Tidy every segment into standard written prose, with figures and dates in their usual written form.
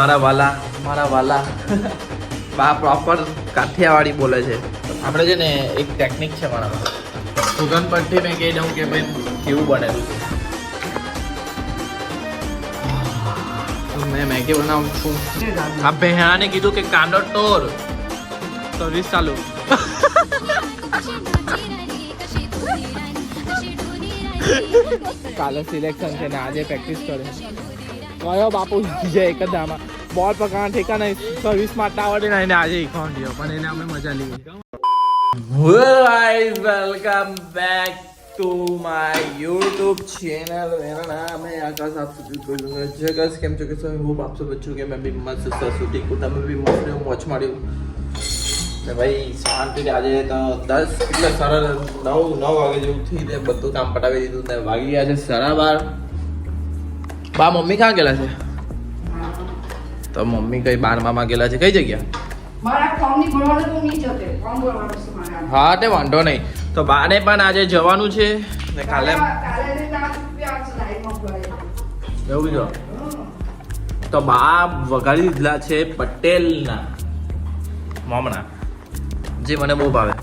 મારા વાલા બા પ્રોપર કાઠિયાવાડી બોલે છે. આપણે છે ને એક ટેકનિક છે મારામાં. સુગંધ પરથી મેં કહી દઉં કે ભાઈ કેવું બનેલું છે. મેં મેગી બનાવું છું. આ બહેણાને કીધું કે કાંદો ટોર સર્વિસ ચાલુ. કાલે સિલેક્શન છે ને આજે પ્રેક્ટિસ કરે. કયો બાપુ જે એક જ આમાં બોલ પકડવાના ઠેકા નહીં, સર્વિસમાં આવડે નહીં, આજે એકાઉન્ટ ગયો પણ એને અમે મજા લીધી. Guys welcome back to my YouTube channel. मेरा नाम है आकाश. आप सभी को जगह કેમ છો કે સૌ હોપ આપ સબ अच्छे કે मैं भी मस्त સસુટી को તમે भी મસ્ત રહ્યો મોજ માર્યો ને ભાઈ. શાંતિ આજે તો 10 એટલે સરળ 9 વાગે જેવું થઈ ને બધું કામ પટાવી દીધું ને વાગી ગયા છે 12:30. બા મમ્મી ક્યાં ગયેલા છે? તો મમ્મી કઈ 12માં ગયેલા છે. કઈ જગ્યા? મારા ફોર્મની ભરવાનું તો નહીં જતે ફોર્મ ભરવાનું છે મારા. હા તે વાંધો નહીં. તો બાને પણ આજે જવાનું છે ને કાલે કાલે ને તારા રૂપિયા આવશે લાઈનમાં ભરે. એવું જો તો બા વગાડી દીધલા છે પટેલના મમણા, જે મને બહુ ભાવે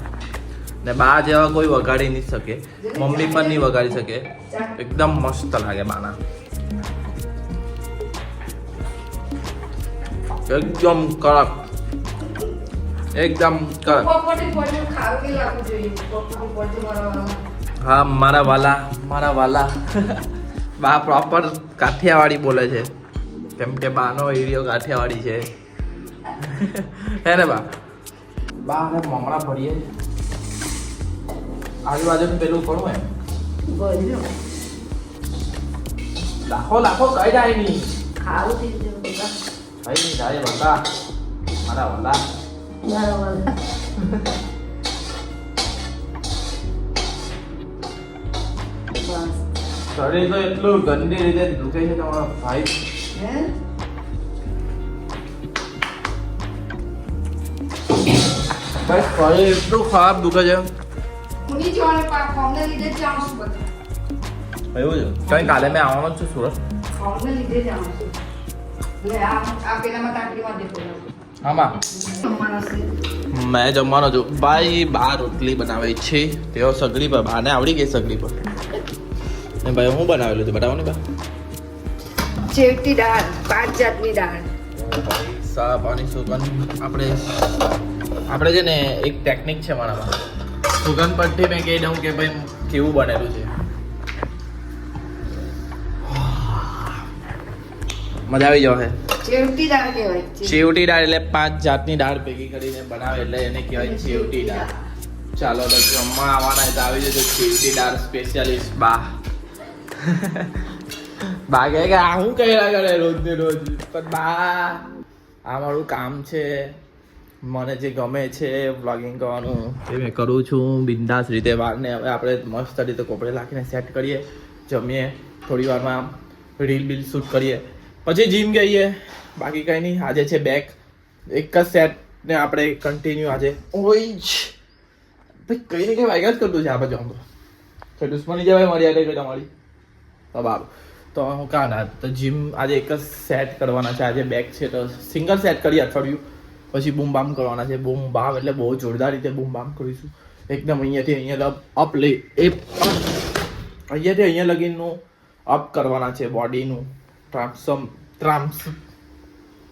ને બા જેવા કોઈ વગાડી નહીં શકે, મમ્મી પણ નહીં વગાડી શકે. એકદમ મસ્ત લાગે બાના, એકદમ કડક, એકદમ કડક. પોપટી પોપટી ખાવું કે લાગવું જોઈએ. પોપટી પોપટી મારવા. હા મારા વાલા બા પ્રોપર કાઠિયાવાડી બોલે છે કેમ કે બાનો એરિયો કાઠિયાવાડી છે. હે ને બા અમે મમણા ભરીએ આજુબાજુ પેલું કરું એમ બોલ્યો લાખો કઈ જાય નહીં ખાવું થઈ ગયું બધા. કઈ નહીં જાય બધા મારા વાલા. બરાબર. શરીર તો એટલું ગંદી રીતે દુખે છે તમારા ભાઈ. હે બસ શરીર એટલું ખરાબ દુખે છે. ઉની જોને પા ફોર્મને લીધે જ આવું છું બધા. એવું છે કઈ કાલે મેં આવવાનો જ છું સુરત. ફોર્મને લીધે જ આવું છું. લે આ પેલામાં તાકડીમાં દેખો. આમાં અમારા છે મેં જમવાનો છું ભાઈ. બા રોટલી બનાવે છે તેઓ સગડી પર. બાને આવડી ગઈ સગડી પર ને ભાઈ હું બનાવેલું છે બતાવો ને બા. ચેવટી દાળ, 5 જાતની દાળ. ભાઈ સાહેબ આની સુગંધ આપણે છે ને એક ટેકનિક છે મારામાં. સુગંધ પરથી મેં કહી દઉં કે ભાઈ કેવું બનેલું છે. મજા આવી જશે. ચેવટી દાળ કહેવાય. ચેવટી દાળ એટલે 5 જાતની દાળ ભેગી કરીને બનાવે એટલે એને કહેવાય ચેવટી દાળ. ચાલો તો જમવા આવવાના તો આવી જજો. ચેવટી દાળ સ્પેશિયાલિસ્ટ બા. બા કહે કે આ હું કર્યા કરે રોજ ને રોજ, પણ બા આ મારું કામ છે, મને જે ગમે છે વ્લોગિંગ કરવાનું એ મેં કરું છું બિંદાસ રીતે. વારને હવે આપણે મસ્ત રીતે કપડે નાખીને સેટ કરીએ, જમીએ, થોડી વારમાં રીલ બિલ શૂટ કરીએ, પછી જીમ ગઈએ. બાકી કંઈ નહીં. આજે છે બેક એક જ સેટ ને આપણે કન્ટિન્યુ આજે. ઓય ભાઈ કઈ ને કઈ વાગ્યા જ કરતું છે આ બાજુ. આમ તો દુશ્મની જવાય મારી આજે કઈ તમારી તો બાપ. તો હું કાં ના તો જીમ આજે એક જ સેટ કરવાના છે. આજે બેક છે તો સિંગલ સેટ કરીએ અઠવાડિયું, પછી બૂમ બામ કરવાના છે. બૂમ બામ એટલે બહુ જોરદાર રીતે બૂમ બામ કરીશું. એકદમ અહીંયાથી અહીંયા અપ લઈ અહીંયાથી અહીંયા લગીનું અપ કરવાના છે બોડીનું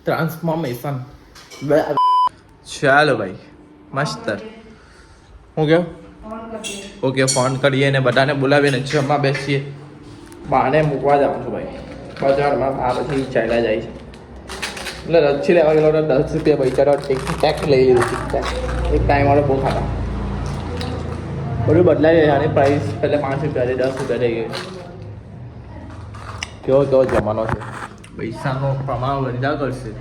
ટ્રાન્સફોર્મેશન. ચાલો ભાઈ મસ્ત. હું કહ્યું ઓકે ફોન કરીએ ને બધાને બોલાવીને જમવા બેસીએ. બાને મૂકવા જાઉં છું ભાઈ બજારમાં. આ પછી ચાલ્યા જાય છે એટલે રચ્છી લેવા ગયેલો 10 રૂપિયા પૈસા ટેક લઈ લીધું. ટીક એક ટાઈમ વાળો બહુ ખાતા બધું બદલાઈ જાય. આની પ્રાઇસ પહેલાં 5 રૂપિયા 10 રૂપિયા થઈ ગઈ. કેવો જમાનો છે. પૈસાનો પ્રમાણ વધ્યા કરશે.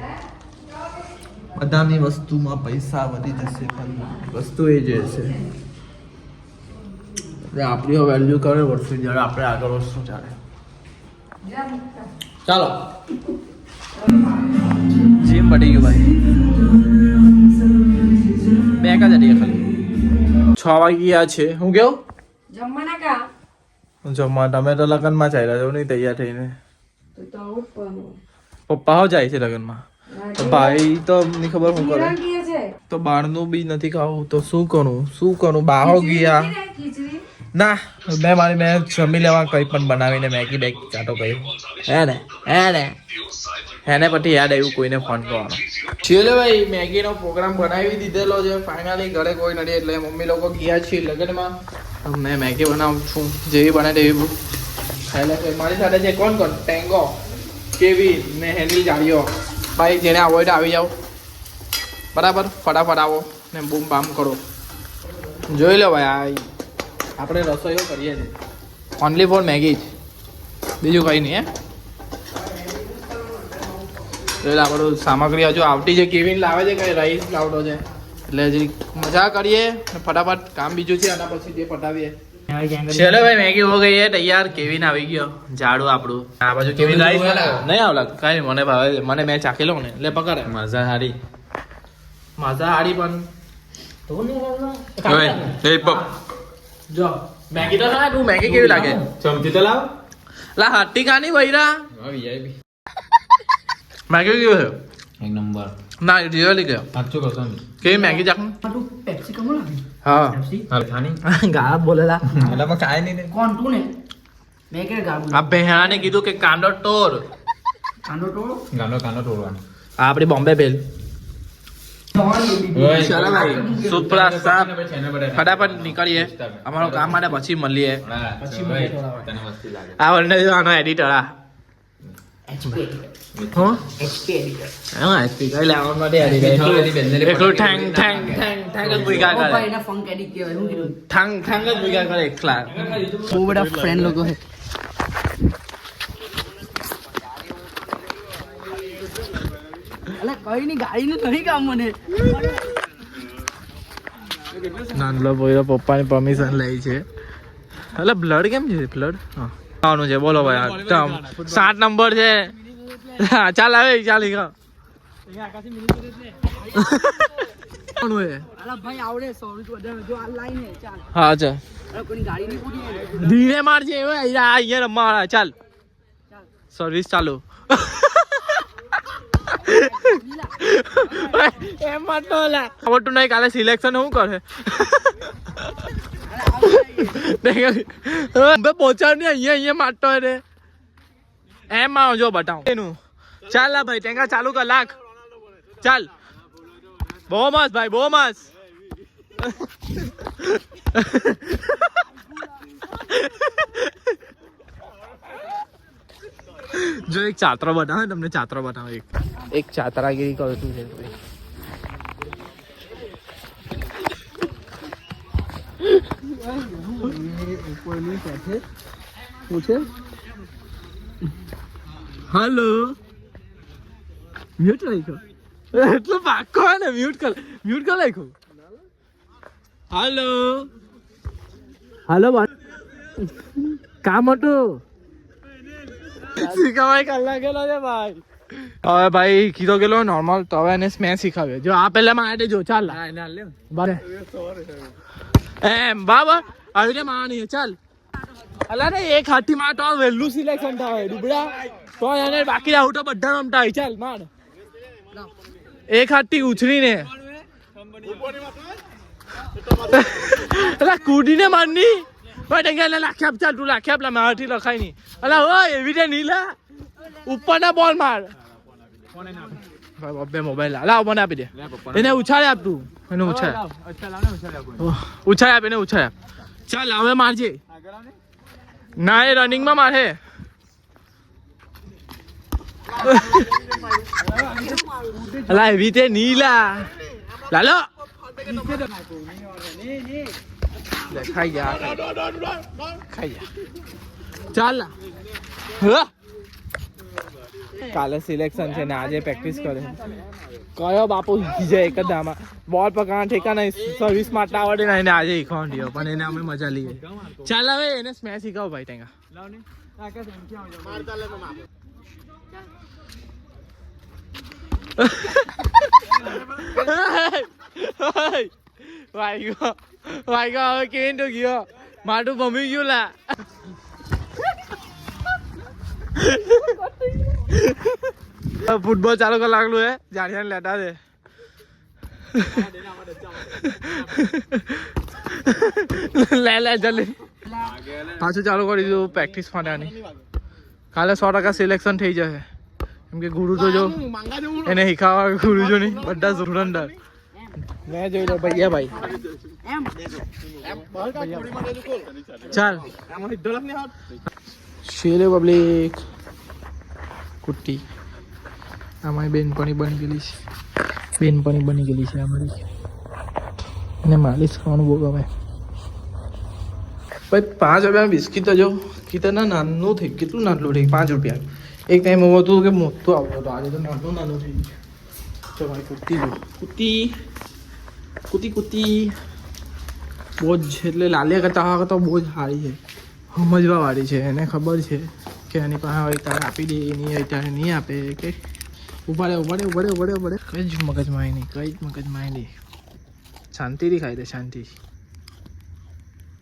બધાની વસ્તુમાં પૈસા વધી જશે પણ વસ્તુ એ જ છે આપણી વેલ્યુ કરે વર્ષો જ્યારે આપણે આગળ વસ્તુ ચાલે. ચાલો જીમ પડી ગયું ભાઈ. બે કા જઈએ ખાલી 6 વાગ્યા છે. હું કેવું જમવાના કા જમવા તમે તો લગ્નમાં ચાલ્યા જાવ નહીં તૈયાર થઈને. તો તો આવું જ પડે. પપ્પા હો જાય છે લગ્નમાં. તો ભાઈ તો નહીં ખબર શું કરે નિરાંત કહે છે. તો બહારનું બી નથી ખાવું તો શું કરું બાહો ગયા ખીચડી ના મેં જમી લેવા કંઈ પણ બનાવીને મેગી બેગ ચાટો કહ્યું એને પછી યાદ આવ્યું કોઈને ફોન કરવાનો ચલો ભાઈ મેગીનો પ્રોગ્રામ બનાવી દીધેલો છે ફાઇનલી ઘરે કોઈ નથી એટલે મમ્મી લોકો ગયા છે લગ્નમાં મેં મેગી બનાવું છું જેવી બને તેવી એટલે મારી સાથે છે કોણ ટેંગો કેવી ને હેન્ડલ જાળીઓ ભાઈ જેને આવો હોય તો આવી જાઓ બરાબર ફટાફટ આવો ને બૂમ બામ કરો જોઈ લો ભાઈ આપણે રસોઈઓ કરીએ છીએ ઓનલી ફોર મેગી જ બીજું કંઈ નહીં એટલે આપણું સામગ્રી હજુ આવતી છે કેવિન લાવે છે કંઈ રાઈસ લાવતો છે એટલે હજી મજા કરીએ ને ફટાફટ કામ બીજું છે અને પછી જે પટાવીએ ચલો ભાઈ મેગી હો ગઈ હે તૈયાર કેવિન આવી ગયો ઝાડુ આપણું આ બાજુ કેવિન રાઈસ નહીં આવલા કાંઈ નહીં મને ભાવે મને મેં ચાખી લઉં ને એટલે પકડે મજા હારી પણ જો મેગી તો ના તું મેગી કેવી લાગે ચમચી તો લાવ લા હાટી કાની વૈરા મેગી કેવી છે એક નંબર ના રિયલી કે સાચું કહો છો કેવી મેગી ચાખ તું પેપ્સી કમ લાગે હા પેપ્સી હાલ ખાની ગા બોલેલા એટલે પણ કાંઈ નહીં કોણ તું ને મેં કે ગાળું આ બહેરાને કીધું કે કાંદો ટોર કાંદો ટોળો કાનો તોડવાનો આ આપણી બોમ્બે બેલ ચલો ભાઈ સુપરા સાપ ફટાફટ નીકળીએ અમારું કામ માટે પછી મળીએ આ વરને આનો એડિટર આ હા એચપી કઈ લાવવા માટે એકલું ઠેંગ ઠેંગ ઠેંગ ઠેંગ જ ભૂકા કરે એના ફંક એડિટ કહેવાય હું કીધું ઠાંગ ઠાંગ જ ભૂકા કરે એકલા બહુ બધા ફ્રેન્ડ લોકો છે અલા કઈ ની ગાડીનું નહીં કામ મને નાનલો બોયરો પપ્પાની પરમિશન લે છે એટલે બ્લડ કેમ છે બ્લડ હા આવવાનું છે બોલો ભાઈ એકદમ 7 નંબર છે હા ચાલ આવે ચાલ ઈકા કોનું હે અલા ભાઈ આવડે સોરી તો જો આ લાઈન હે ચાલ હા ચાલ અલા કોની ગાડી ની પૂરી ધીરે મારજે ઓય અહીંયા રમવા ચાલ સર્વિસ ચાલુ એમ માટો લા આવડતું નહીં કાલે સિલેક્શન શું કરે બે પહોંચાડ ને અહીંયા માટો રે એમ માં જો બતાવ એનું ચાલ લા ભાઈ ટેંગા ચાલુ કર લાખ ચાલ બહુ મસ્ત ભાઈ બહુ મસ્ત જો એક ચાતરો બનાવે તમને ચાતરો બનાવે એક ચાતરાગીરી કરતું છે હેલો મ્યુટ રાખ્યો એટલો પાકો ને મ્યુટ કર રાખ્યો હાલો કામ હતું શીખવાય કલાક ગયેલો છે ભાઈ હવે ભાઈ કીધો ગયેલો નોર્મલ તો હવે એને સ્મેચ શીખાવ્યો જો આ પહેલા માટે જો ચાલ બરે એમ બાબા આવી રીતે માની ચાલ અલા ને એક હાથી માં તો વહેલું સિલેક્શન થાય ડુબડા તો એને બાકી આઉટ બધા રમતા હોય ચાલ માર એક હાથી ઉછળીને અલા કૂદીને મારની ભાઈ ટેંગા લાખી આપ ચાલ તું લાખી આપ લા મારાથી લખાય નહીં અલા ઓય એવી રીતે નહીં લા ઉપરના બોલ માર ભાઈ મોબાઈલ લાવ મને આપી દે એને ઉછાળે આપ તું એને ઉછાળે આપ એને ઉછાળે આપ ચાલ હવે મારજે ના એ રનિંગમાં મારે અલા એવી રીતે નહીં લા લાલો ખાઈ ગયા ચાલ કાલે સિલેક્શન છે ને આજે પ્રેક્ટિસ કરે કયો બાપુ જાય એક જ દામાં બોલ પકડવા ઠેકા નહીં સર્વિસ માટે આવડે ને આજે શીખવા પણ એને અમે મજા લઈએ ચાલ હવે એને સ્મેચ શીખાવ ભાઈ ટેંગા વાગ્યો હવે કેવી તો ગયો માટું ભમી ગયું લા ફૂટબોલ ચાલુ કર લાગલું હે જાણ્યા લેટા દે લે લે જલ્દી પાછું ચાલુ કરી દીધું પ્રેક્ટિસ માટેની કાલે 100% સિલેક્શન થઈ જશે કેમ કે ગુરુ તો જો એને શીખાવા ગુરુ જો નહીં બધા ધુરંધર મેં જોઈ લો ભૈયા ભાઈ ચાલ શેરે પબ્લિક કુટ્ટી અમારી બેનપણી બની ગયેલી છે અમારી એને માલિશ કરવાનું બહુ ગમે ભાઈ 5 રૂપિયા બિસ્કીટ જો કીધા નાનું થઈ કેટલું નાનું થઈ 5 રૂપિયા એક ટાઈમ એવું હતું કે મોટું આવતું હતું આજે તો નાનું થઈ ગયું ચલો ભાઈ કુર્તી જો કુર્તી બહુ જ એટલે લાલિયા કરતા બહુ જ સારી છે સમજવા વાળી છે એને ખબર છે કે એની પાસે હોય ત્યારે આપી દે નહીં હોય ત્યારે નહીં આપે કે ઉભા રહે કઈ જ મગજમાં નહીં શાંતિથી ખાઈ દે શાંતિ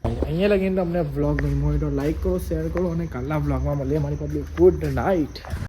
અહીંયા લગીને તમને વ્લોગ ગમ્યો હોય તો લાઈક કરો શેર કરો અને કાલના વ્લોગમાં મળીએ મારી પબ્લિક ગુડ નાઇટ